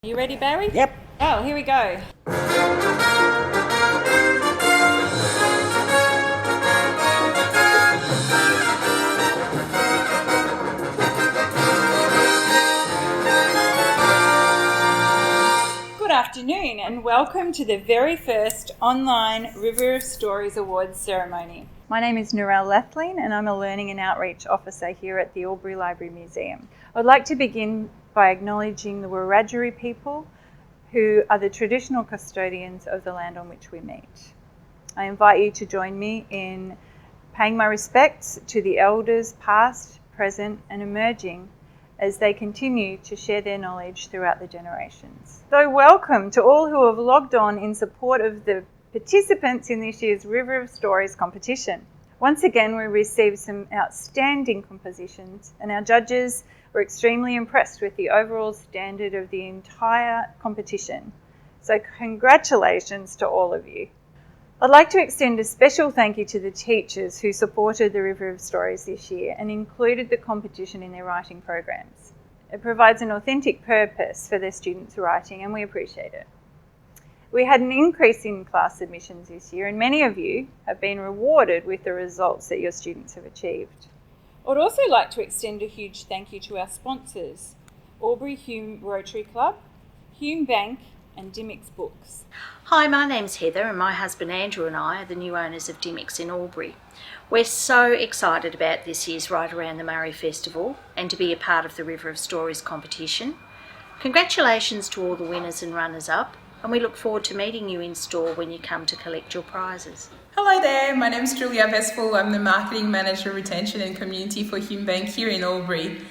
You ready, Barry? Yep. Oh, here we go. Good afternoon and welcome to the very first online River of Stories Awards ceremony. My name is Narelle Lethlean and I'm a Learning and Outreach Officer here at the Albury Library Museum. I would like to begin by acknowledging the Wiradjuri people who are the traditional custodians of the land on which we meet. I invite you to join me in paying my respects to the elders past, present and emerging as they continue to share their knowledge throughout the generations. So welcome to all who have logged on in support of the participants in this year's River of Stories competition. Once again, we received some outstanding compositions and our judges were extremely impressed with the overall standard of the entire competition. So congratulations to all of you. I'd like to extend a special thank you to the teachers who supported the River of Stories this year and included the competition in their writing programs. It provides an authentic purpose for their students' writing and we appreciate it. We had an increase in class submissions this year and many of you have been rewarded with the results that your students have achieved. I would also like to extend a huge thank you to our sponsors, Albury Hume Rotary Club, Hume Bank and Dymocks Books. Hi, my name's Heather and my husband Andrew and I are the new owners of Dymocks in Albury. We're so excited about this year's Right Around the Murray Festival and to be a part of the River of Stories competition. Congratulations to all the winners and runners-up and we look forward to meeting you in store when you come to collect your prizes. Hello there, my name is Julia Vespel. I'm the Marketing Manager, Retention and Community for Hume Bank here in Albury.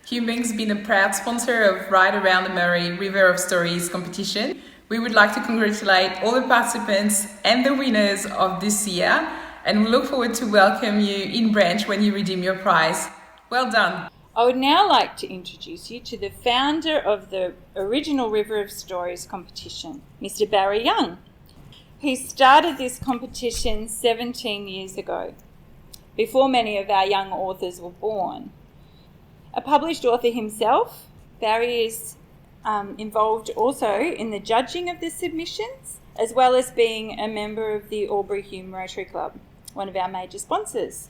Hume Bank's been a proud sponsor of Right Around the Murray River of Stories competition. We would like to congratulate all the participants and the winners of this year and we look forward to welcome you in branch when you redeem your prize. Well done. I would now like to introduce you to the founder of the original River of Stories competition, Mr. Barry Young. He started this competition 17 years ago, before many of our young authors were born. A published author himself, Barry is involved also in the judging of the submissions, as well as being a member of the Albury Hume Rotary Club, one of our major sponsors.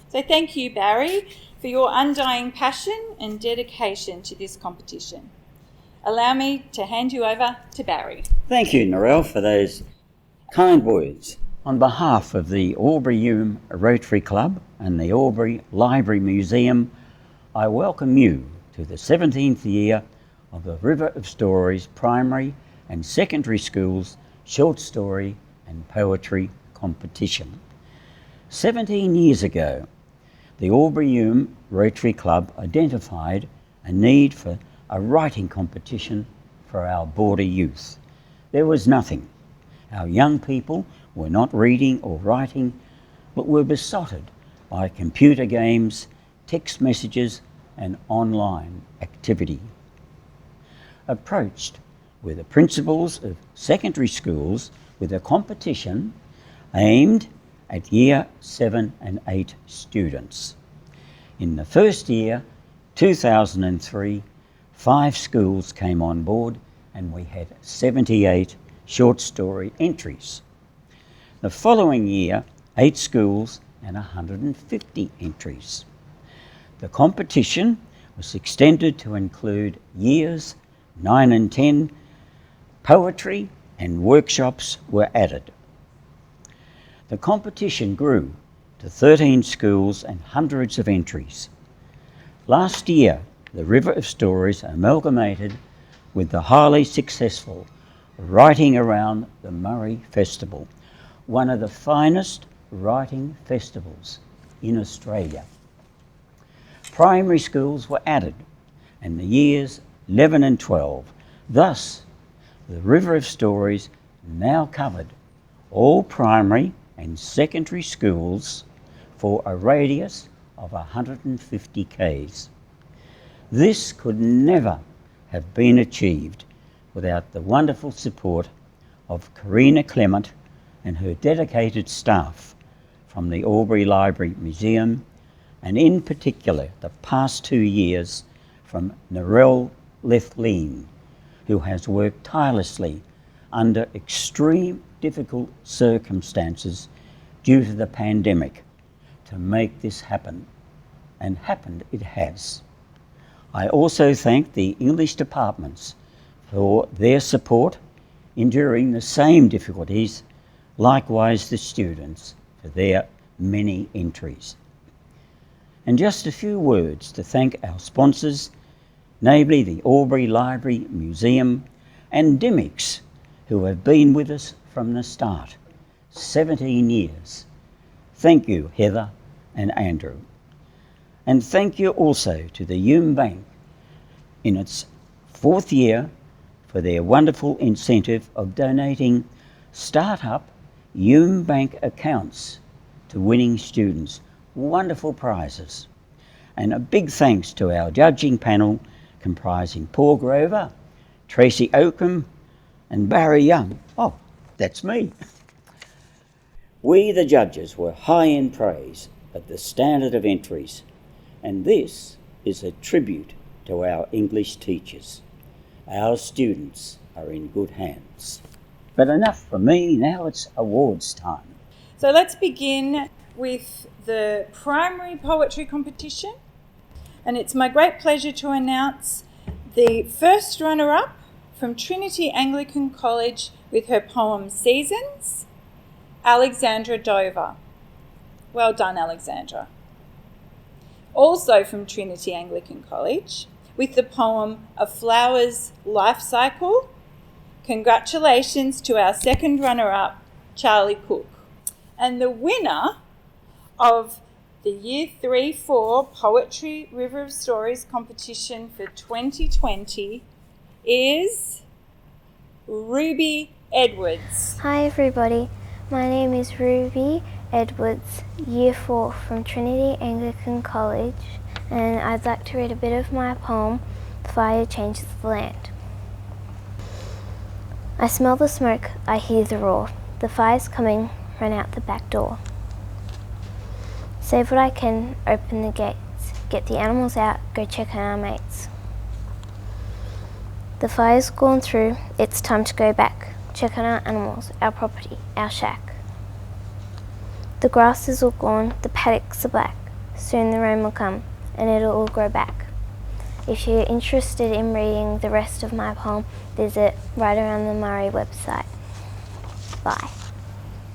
So thank you, Barry, for your undying passion and dedication to this competition. Allow me to hand you over to Barry. Thank you, Narelle, for those kind words. On behalf of the Albury Hume Rotary Club and the Albury Library Museum, I welcome you to the 17th year of the River of Stories primary and secondary schools short story and poetry competition. 17 years ago, the Albury Hume Rotary Club identified a need for a writing competition for our border youth. There was nothing. Our young people were not reading or writing, but were besotted by computer games, text messages, and online activity. Approached with the principals of secondary schools with a competition aimed at Year 7 and 8 students. In the first year, 2003, 5 schools came on board and we had 78 short story entries. The following year, 8 schools and 150 entries. The competition was extended to include years 9 and 10, poetry and workshops were added. The competition grew to 13 schools and hundreds of entries. Last year, the River of Stories amalgamated with the highly successful Writing Around the Murray Festival, one of the finest writing festivals in Australia. Primary schools were added and the years 11 and 12. Thus, the River of Stories now covered all primary and secondary schools for a radius of 150 k's. This could never have been achieved without the wonderful support of Karina Clement and her dedicated staff from the Albury Library Museum, and in particular the past 2 years from Narelle Lethlean, who has worked tirelessly under extreme difficult circumstances due to the pandemic to make this happen, and happened it has. I also thank the English departments for their support enduring the same difficulties, likewise the students for their many entries. And just a few words to thank our sponsors, namely the Albury Library Museum and Dymocks, who have been with us from the start, 17 years. Thank you, Heather and Andrew. And thank you also to the Hume Bank in its 4th year for their wonderful incentive of donating start-up Hume Bank accounts to winning students. Wonderful prizes. And a big thanks to our judging panel comprising Paul Grover, Tracy Oakham and Barry Young. Oh, that's me. We, the judges, were high in praise of the standard of entries, and this is a tribute to our English teachers. Our students are in good hands. But enough from me, now it's awards time. So let's begin with the primary poetry competition. And it's my great pleasure to announce the first runner-up from Trinity Anglican College with her poem Seasons, Alexandra Dover. Well done, Alexandra. Also from Trinity Anglican College with the poem A Flower's Life Cycle, congratulations to our second runner-up, Charlie Cook. And the winner of the Year 3-4 Poetry River of Stories competition for 2020 is Ruby Edwards. Hi everybody, my name is Ruby Edwards, Year 4 from Trinity Anglican College, and I'd like to read a bit of my poem, Fire Changes the Land. I smell the smoke, I hear the roar, the fire's coming, run out the back door. Save what I can, open the gates, get the animals out, go check on our mates. The fire's gone through, it's time to go back, check on our animals, our property, our shack. The grass is all gone, the paddocks are black, soon the rain will come and it'll all grow back. If you're interested in reading the rest of my poem, visit Right Around the Murray website. Bye.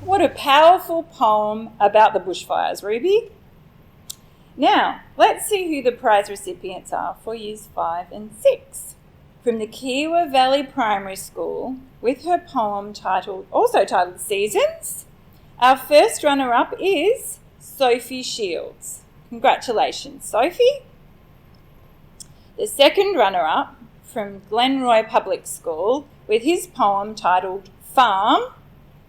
What a powerful poem about the bushfires, Ruby. Now, let's see who the prize recipients are for Years 5 and 6. From the Kiewa Valley Primary School, with her poem also titled Seasons, our first runner-up is Sophie Shields. Congratulations, Sophie. The second runner-up from Glenroy Public School, with his poem titled Farm,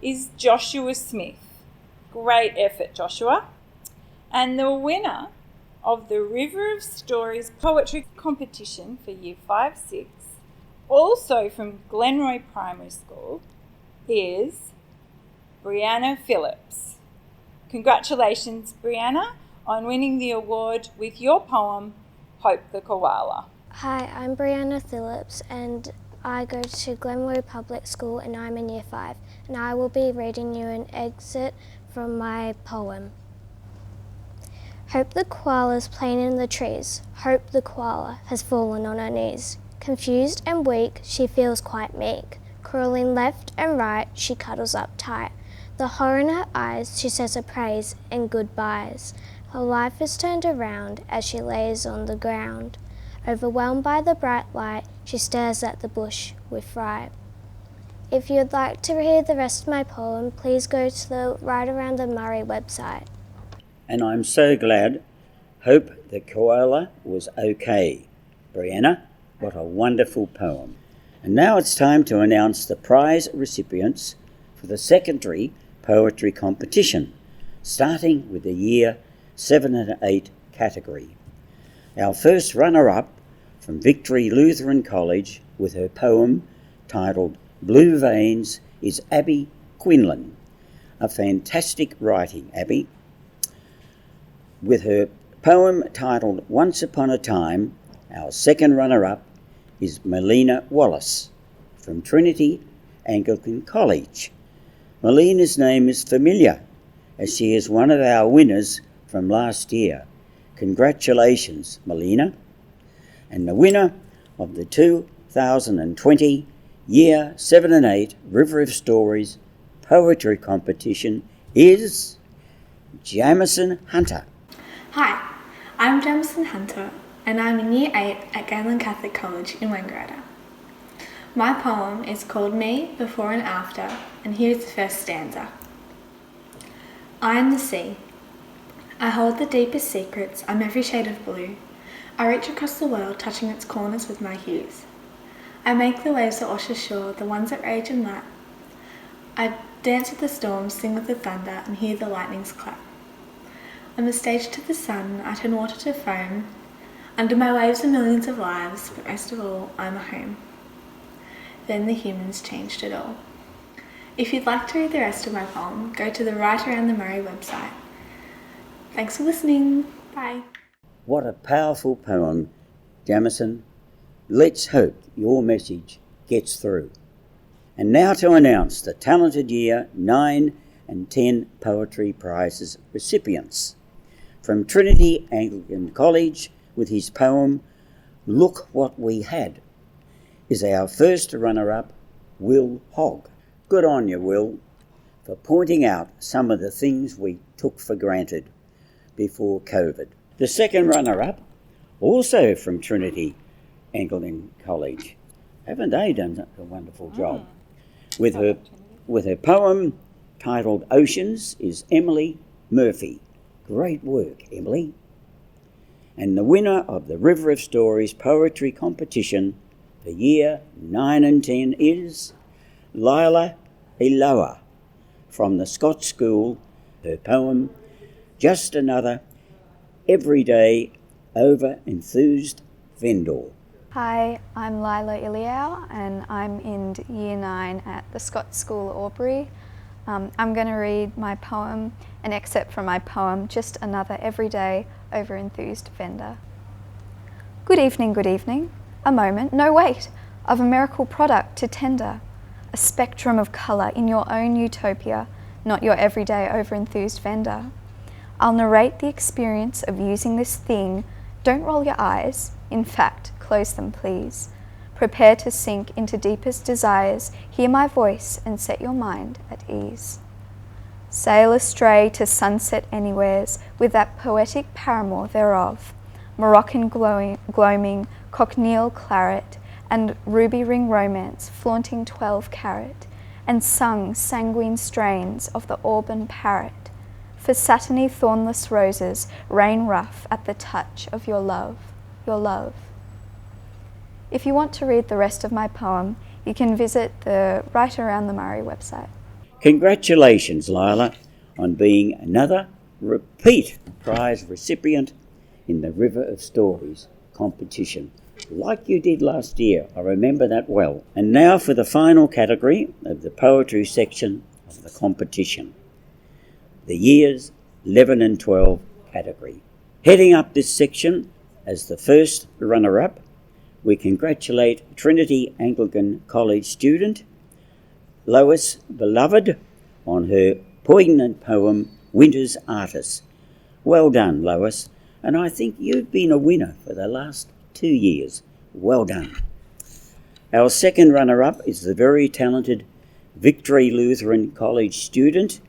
is Joshua Smith. Great effort, Joshua. And the winner of the River of Stories poetry competition for Year 5-6, also from Glenroy Primary School, is Brianna Phillips. Congratulations, Brianna, on winning the award with your poem, Hope the Koala. Hi, I'm Brianna Phillips and I go to Glenroy Public School and I'm in Year 5 and I will be reading you an excerpt from my poem. Hope the koala's playing in the trees. Hope the koala has fallen on her knees. Confused and weak, she feels quite meek. Crawling left and right, she cuddles up tight. The horror in her eyes, she says her praise and goodbyes. Her life is turned around as she lays on the ground. Overwhelmed by the bright light, she stares at the bush with fright. If you'd like to hear the rest of my poem, please go to the Right Around the Murray website. And I'm so glad. Hope the koala was okay. Brianna, what a wonderful poem. And now it's time to announce the prize recipients for the secondary poetry competition, starting with the Year 7 and 8 category. Our first runner-up from Victory Lutheran College with her poem titled Blue Veins is Abby Quinlan. A fantastic writing, Abby. With her poem titled Once Upon a Time, our second runner-up is Melina Wallace from Trinity Anglican College. Melina's name is familiar as she is one of our winners from last year. Congratulations, Melina. And the winner of the 2020 Year 7 and 8 River of Stories Poetry Competition is Jamison Hunter. Hi, I'm Jamison Hunter and I'm in Year 8 at Galen Catholic College in Wangaratta. My poem is called Me Before and After, and here's the first stanza. I am the sea. I hold the deepest secrets, I'm every shade of blue. I reach across the world, touching its corners with my hues. I make the waves that wash ashore, the ones that rage and lap. I dance with the storms, sing with the thunder, and hear the lightnings clap. I'm a stage to the sun, I turn water to foam. Under my waves are millions of lives, but most of all, I'm a home. Then the humans changed it all. If you'd like to read the rest of my poem, go to the Write Around the Murray website. Thanks for listening. Bye. What a powerful poem, Jamison. Let's hope your message gets through. And now to announce the talented Year 9 and 10 Poetry Prizes recipients. From Trinity Anglican College with his poem, Look What We Had, is our first runner-up, Will Hogg. Good on you, Will, for pointing out some of the things we took for granted before COVID. The second runner-up, also from Trinity Anglican College. Haven't they done a wonderful job? With her poem titled Oceans is Emily Murphy. Great work, Emily. And the winner of the River of Stories Poetry Competition for Year 9 and 10 is Lila Eloa from the Scott School. Her poem, Just Another Everyday Over-Enthused Vendor. Hi, I'm Lila Iliau and I'm in Year 9 at the Scott School, Albury. I'm going to read my poem, an excerpt from my poem, Just Another Everyday Over-Enthused Vendor. Good evening, a moment, no wait, of a miracle product to tender, a spectrum of colour in your own utopia, not your everyday over-enthused vendor. I'll narrate the experience of using this thing. Don't roll your eyes, in fact, close them please. Prepare to sink into deepest desires, hear my voice and set your mind at ease. Sail astray to sunset anywheres with that poetic paramour thereof, Moroccan gloaming, cochineal claret, and ruby ring romance flaunting 12 carat, and sung sanguine strains of the auburn parrot, for satiny thornless roses rain rough at the touch of your love, your love. If you want to read the rest of my poem, you can visit the Write Around the Murray website. Congratulations, Lila, on being another repeat prize recipient in the River of Stories competition, like you did last year. I remember that well. And now for the final category of the poetry section of the competition, the Years 11 and 12 category. Heading up this section as the first runner-up, we congratulate Trinity Anglican College student Lois Beloved on her poignant poem, Winter's Artist. Well done, Lois, and I think you've been a winner for the last 2 years. Well done. Our second runner-up is the very talented Victory Lutheran College student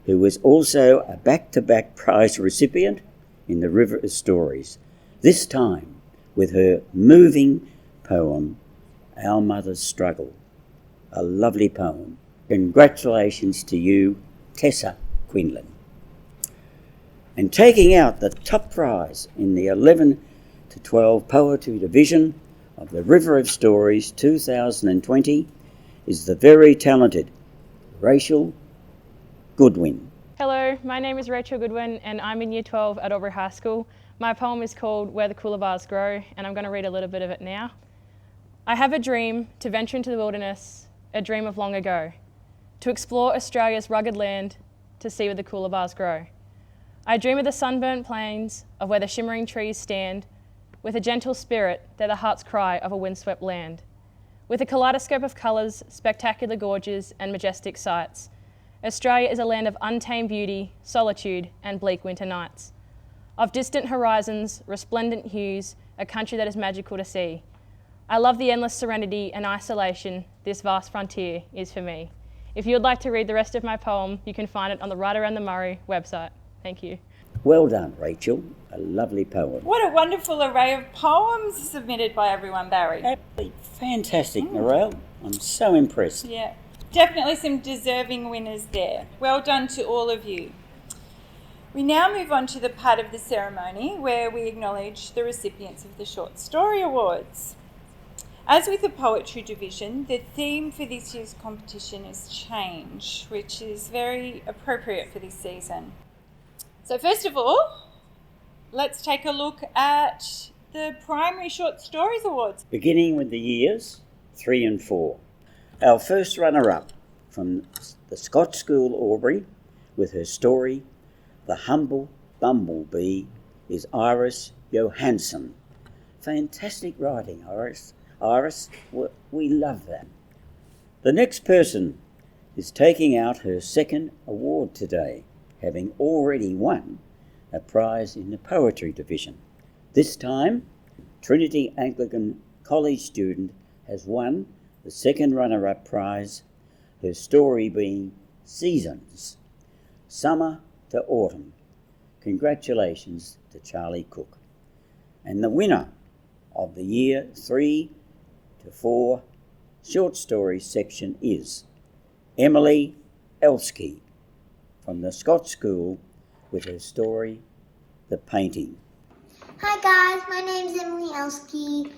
who was also a back-to-back prize recipient in the River of Stories, this time with her moving poem, Our Mother's Struggle. A lovely poem. Congratulations to you, Tessa Quinlan. And taking out the top prize in the 11 to 12 Poetry Division of the River of Stories 2020 is the very talented Rachel Goodwin. Hello, my name is Rachel Goodwin and I'm in Year 12 at Albury High School. My poem is called Where the Coolabahs Grow, and I'm going to read a little bit of it now. I have a dream to venture into the wilderness, a dream of long ago, to explore Australia's rugged land, to see where the coolabahs grow. I dream of the sunburnt plains, of where the shimmering trees stand, with a gentle spirit, they're the heart's cry of a windswept land. With a kaleidoscope of colours, spectacular gorges and majestic sights, Australia is a land of untamed beauty, solitude and bleak winter nights. Of distant horizons, resplendent hues, a country that is magical to see. I love the endless serenity and isolation this vast frontier is for me. If you would like to read the rest of my poem, you can find it on the Right Around the Murray website. Thank you. Well done, Rachel. A lovely poem. What a wonderful array of poems submitted by everyone, Barry. Absolutely fantastic, Narelle. I'm so impressed. Yeah, definitely some deserving winners there. Well done to all of you. We now move on to the part of the ceremony where we acknowledge the recipients of the Short Story Awards. As with the Poetry Division, the theme for this year's competition is change, which is very appropriate for this season. So first of all, let's take a look at the Primary Short Stories Awards. Beginning with the years 3 and 4. Our first runner-up from the Scott School, Albury, with her story, The Humble Bumblebee, is Iris Johansson. Fantastic writing, Iris. Iris, we love that. The next person is taking out her second award today, having already won a prize in the Poetry Division. This time, Trinity Anglican College student has won the second runner-up prize, her story being Seasons, Summer to Autumn. Congratulations to Charlie Cook. And the winner of the year 3 to 4 short story section is Emily Elsky from the Scott School with her story, The Painting. Hi guys, my name's Emily Elsky.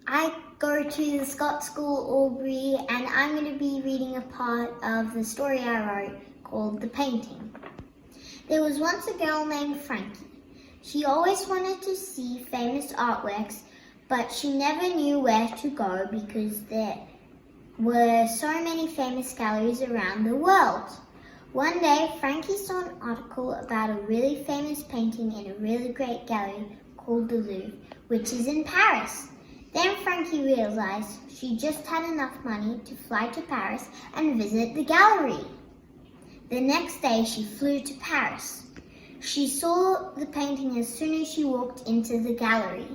I go to the Scott School, Albury, and I'm going to be reading a part of the story I wrote called The Painting. There was once a girl named Frankie. She always wanted to see famous artworks, but she never knew where to go because there were so many famous galleries around the world. One day, Frankie saw an article about a really famous painting in a really great gallery called the Louvre, which is in Paris. Then Frankie realized she just had enough money to fly to Paris and visit the gallery. The next day, she flew to Paris. She saw the painting as soon as she walked into the gallery.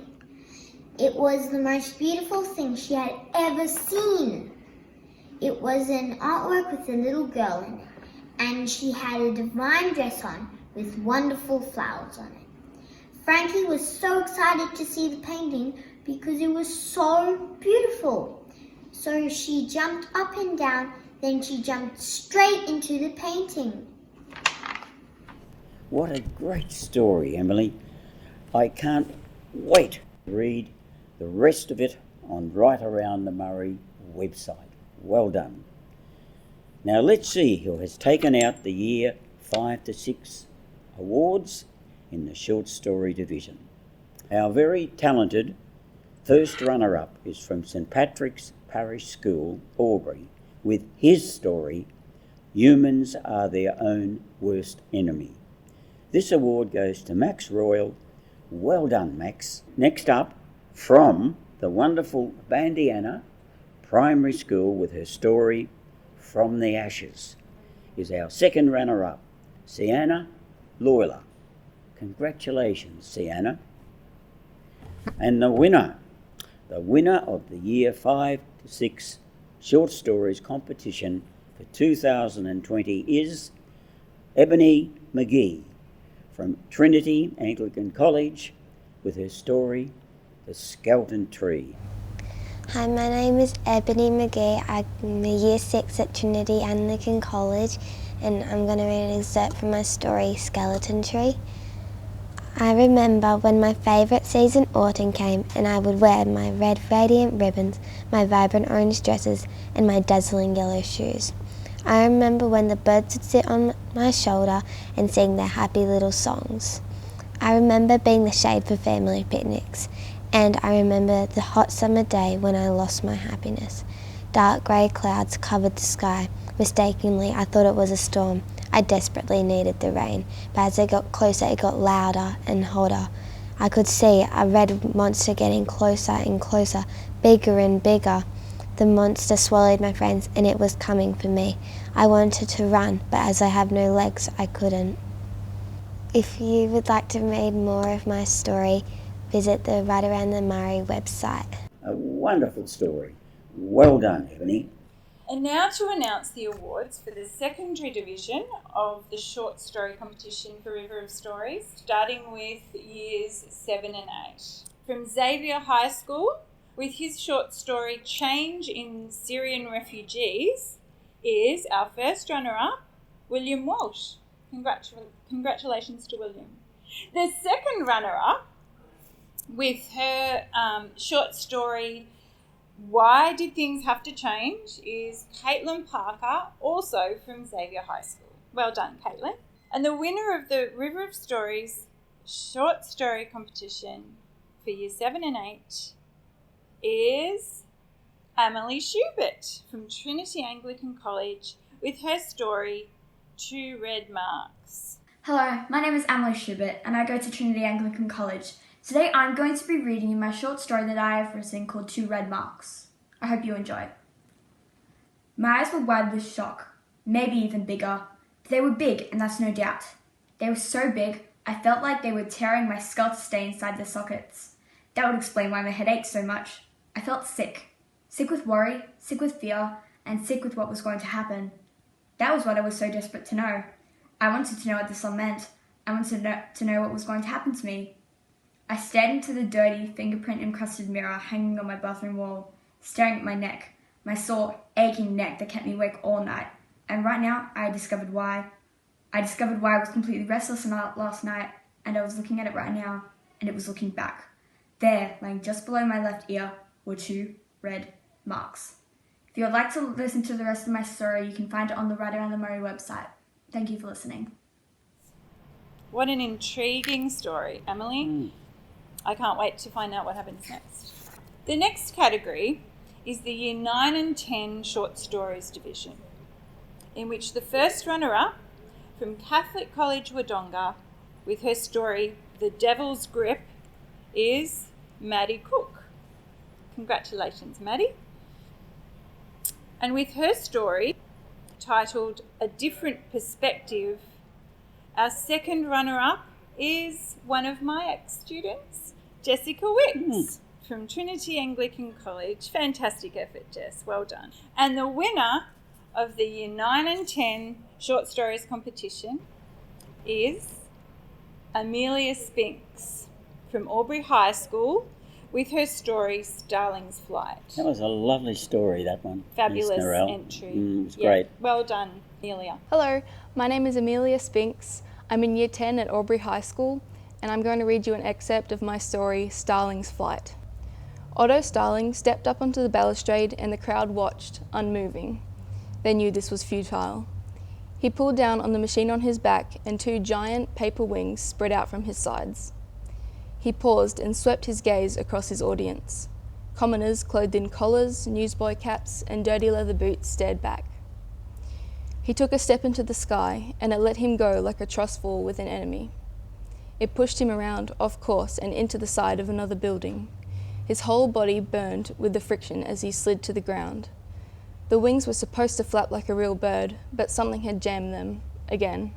It was the most beautiful thing she had ever seen. It was an artwork with a little girl in it, and she had a divine dress on with wonderful flowers on it. Frankie was so excited to see the painting because it was so beautiful. So she jumped up and down, then she jumped straight into the painting. What a great story, Emily. I can't wait to read the rest of it on Right Around the Murray website. Well done. Now let's see who has taken out the year 5 to 6 awards in the short story division. Our very talented first runner-up is from St Patrick's Parish School, Albury, with his story, Humans Are Their Own Worst Enemy. This award goes to Max Royal. Well done, Max. Next up, from the wonderful Bandiana Primary School with her story, From the Ashes, is our second runner-up, Sienna Loyler. Congratulations, Sienna. And the winner of the year 5 to 6 short stories competition for 2020 is Ebony McGee from Trinity Anglican College with her story, The Skeleton Tree. Hi, my name is Ebony McGee. I'm a Year 6 at Trinity Anglican College, and I'm going to read an excerpt from my story, Skeleton Tree. I remember when my favourite season, autumn, came, and I would wear my red radiant ribbons, my vibrant orange dresses, and my dazzling yellow shoes. I remember when the birds would sit on my shoulder and sing their happy little songs. I remember being the shade for family picnics, and I remember the hot summer day when I lost my happiness. Dark grey clouds covered the sky. Mistakenly, I thought it was a storm. I desperately needed the rain, but as I got closer, it got louder and hotter. I could see a red monster getting closer and closer, bigger and bigger. The monster swallowed my friends and it was coming for me. I wanted to run, but as I have no legs, I couldn't. If you would like to read more of my story, visit the Right Around the Murray website. A wonderful story. Well done, Ebony. And now to announce the awards for the secondary division of the short story competition for River of Stories, starting with years 7 and 8. From Xavier High School, with his short story Change in Syrian Refugees, is our first runner-up, William Walsh. Congratulations to William. The second runner-up, with her short story Why Did Things Have to Change, is Caitlin Parker, also from Xavier High School. Well done, Caitlin. And the winner of the River of Stories short story competition for year 7 and 8 is Emily Schubert from Trinity Anglican College with her story 2 Red Marks. Hello, my name is Emily Schubert and I go to Trinity Anglican College. Today I'm going to be reading you my short story that I have written called 2 Red Marks. I hope you enjoy. My eyes were wide with shock, maybe even bigger. They were big, and that's no doubt. They were so big, I felt like they were tearing my skull to stay inside their sockets. That would explain why my head ached so much. I felt sick. Sick with worry, sick with fear, and sick with what was going to happen. That was what I was so desperate to know. I wanted to know what this all meant. I wanted to know what was going to happen to me. I stared into the dirty, fingerprint-encrusted mirror hanging on my bathroom wall, staring at my neck, my sore, aching neck that kept me awake all night. And right now, I discovered why. I discovered why I was completely restless last night, and I was looking at it right now, and it was looking back. There, laying just below my left ear, were 2 red marks. If you would like to listen to the rest of my story, you can find it on the Right Around the Murray website. Thank you for listening. What an intriguing story, Emily. I can't wait to find out what happens next. The next category is the Year 9 and 10 Short Stories division, in which the first runner-up from Catholic College Wodonga with her story The Devil's Grip is Maddie Cook. Congratulations, Maddie. And with her story titled A Different Perspective, our second runner-up is one of my ex-students, Jessica Wicks from Trinity Anglican College. Fantastic effort, Jess. Well done. And the winner of the Year 9 and 10 Short Stories competition is Amelia Spinks from Albury High School with her story Starling's Flight. That was a lovely story, that one. Fabulous Yes, Narelle. entry. It was great. Well done, Amelia. Hello, my name is Amelia Spinks. I'm in Year 10 at Albury High School, and I'm going to read you an excerpt of my story, Starling's Flight. Otto Starling stepped up onto the balustrade and the crowd watched, unmoving. They knew this was futile. He pulled down on the machine on his back and 2 giant paper wings spread out from his sides. He paused and swept his gaze across his audience. Commoners clothed in collars, newsboy caps, and dirty leather boots stared back. He took a step into the sky, and it let him go like a truss fall with an enemy. It pushed him around, off course, and into the side of another building. His whole body burned with the friction as he slid to the ground. The wings were supposed to flap like a real bird, but something had jammed them, again.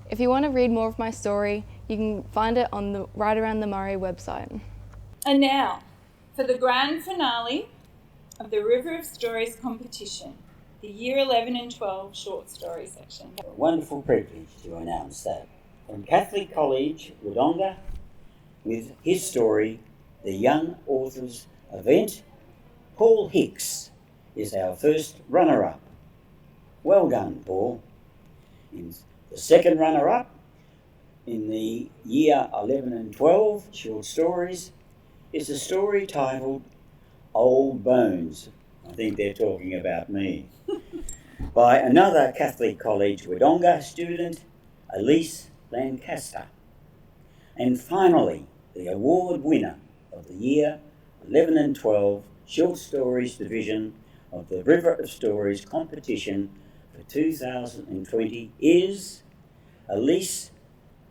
If you want to read more of my story, you can find it on the Right Around the Murray website. And now, for the grand finale of the River of Stories competition, the Year 11 and 12 short story section. A wonderful privilege to announce that. From Catholic College, Wodonga, with his story, The Young Authors Event, Paul Hicks is our first runner-up. Well done, Paul. In the second runner-up, in the Year 11 and 12 short stories, is a story titled Old Bones. I think they're talking about me. By another Catholic College Wodonga student, Elise Lancaster. And finally, the award winner of the Year 11 and 12 Short Stories Division of the River of Stories competition for 2020 is Elise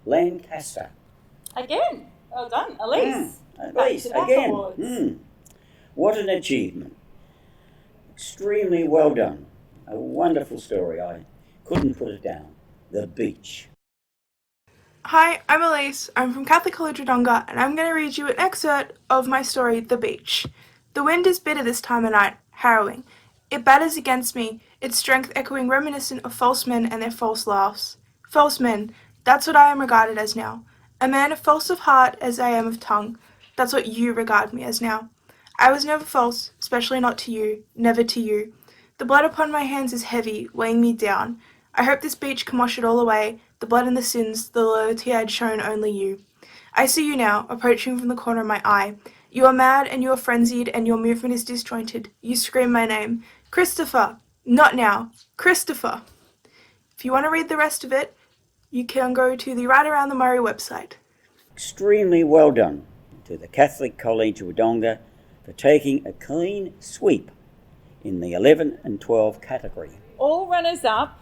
Lancaster. Again, Well done, Elise. Elise, Back-to-back again. awards. What an achievement. Extremely well done. A wonderful story. I couldn't put it down. The beach. Hi, I'm Elise. I'm from Catholic College Wodonga, and I'm going to read you an excerpt of my story, The Beach. The wind is bitter this time of night, harrowing. It batters against me, its strength echoing reminiscent of false men and their false laughs. False men, that's what I am regarded as now. A man as false of heart as I am of tongue. That's what you regard me as now. I was never false, especially not to you, never to you. The blood upon my hands is heavy, weighing me down. I hope this beach can wash it all away, the blood and the sins, the loyalty I had shown only you. I see you now, approaching from the corner of my eye. You are mad and you are frenzied and your movement is disjointed. You scream my name. Christopher! Not now. Christopher! If you want to read the rest of it, you can go to the Right Around the Murray website. Extremely well done to the Catholic College Wodonga for taking a clean sweep in the 11 and 12 category. All runners-up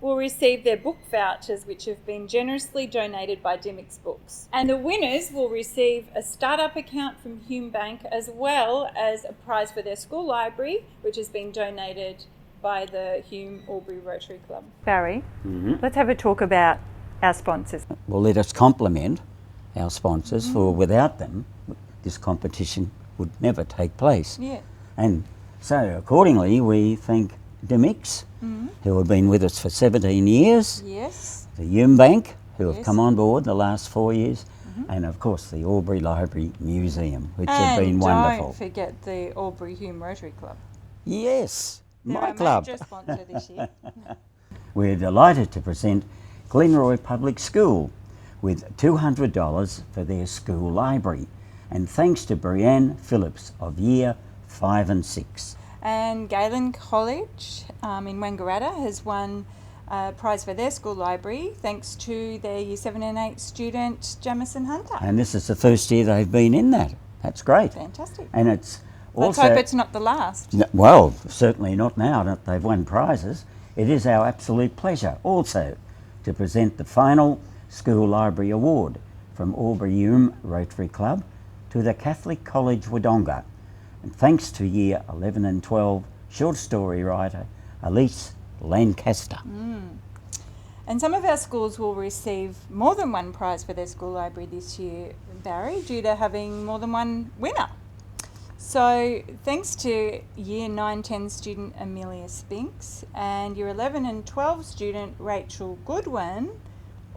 will receive their book vouchers, which have been generously donated by Dymocks Books. And the winners will receive a startup account from Hume Bank, as well as a prize for their school library, which has been donated by the Hume Albury Rotary Club. Barry, let's have a talk about our sponsors. Well, let us compliment our sponsors, for without them, this competition would never take place. Yeah. And so, accordingly, we thank Dymocks, who have been with us for 17 years, Yes. the Hume Bank, who have Yes. come on board the last 4 years, and of course the Albury Library Museum, which have been wonderful. Don't forget the Albury Hume Rotary Club. Yes, They're my our club. major sponsor this year. We're delighted to present Glenroy Public School with $200 for their school library, and thanks to Brianne Phillips of Year 5 and 6. And Galen College in Wangaratta has won a prize for their school library, thanks to their Year 7 and 8 student, Jamison Hunter. And this is the first year they've been in that. That's great. Fantastic. And it's Let's also... hope it's not the last. Well, certainly not now that they've won prizes. It is our absolute pleasure also to present the final School Library Award from Albury Hume Rotary Club to the Catholic College Wodonga. And thanks to Year 11 and 12 short story writer Elise Lancaster. And some of our schools will receive more than one prize for their school library this year, Barry, due to having more than one winner. So thanks to Year 9-10 student Amelia Spinks and Year 11 and 12 student Rachel Goodwin,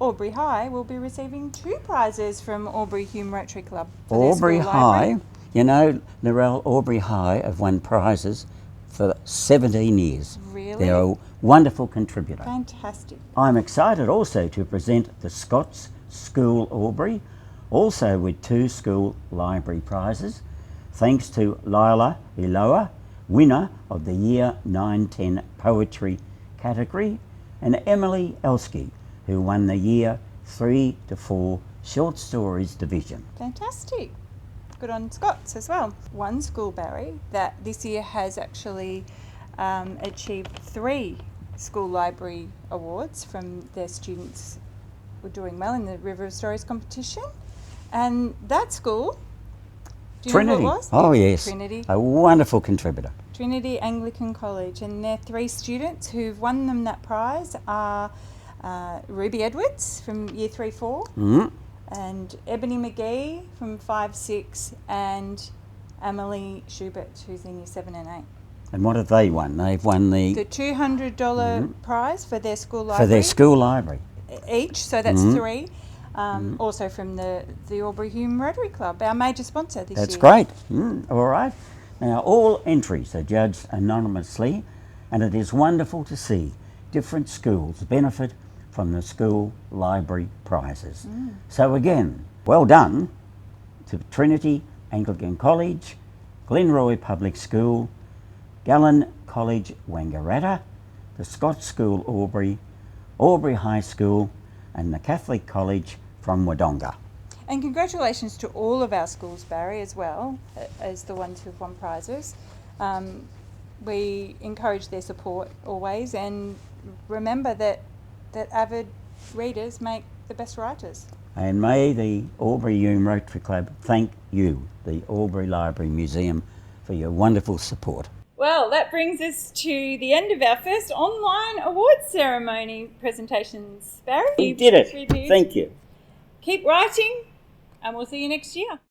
Albury High will be receiving 2 prizes from Albury Hume Rotary Club for their Albury school High, library. you know, Narelle, Albury High have won prizes for 17 years. Really? They're a wonderful contributor. Fantastic. I'm excited also to present the Scots School Albury, also with 2 school library prizes, thanks to Lila Iloa, winner of the Year 9-10 Poetry category, and Emily Elsky, who won the Year 3 to 4 Short Stories division. Fantastic. Good on Scots as well. One school, Barry, that this year has actually achieved 3 school library awards from their students who were doing well in the River of Stories competition. And that school, do you Trinity. know who it was? Oh yes, Trinity. a wonderful contributor. Trinity Anglican College, and their 3 students who've won them that prize are Ruby Edwards from Year 3-4, and Ebony McGee from 5-6, and Emily Schubert, who's in Year 7 and 8. And what have they won? They've won The $200 prize for their school library. for their school library. Each, so that's 3. Also from the Albury Hume Rotary Club, our major sponsor this year. That's great. All right. Now, all entries are judged anonymously, and it is wonderful to see different schools benefit from the school library prizes. So again, well done to Trinity Anglican College, Glenroy Public School, Gallen College Wangaratta, the Scots School Albury, Albury High School, and the Catholic College from Wodonga. And congratulations to all of our schools, Barry, as well, as the ones who've won prizes. We encourage their support always, and remember that avid readers make the best writers. And may the Albury Hume Rotary Club thank you, the Albury Library Museum, for your wonderful support. Well, that brings us to the end of our first online awards ceremony presentations. Barry? We did it. We did. Thank you. Keep writing, and we'll see you next year.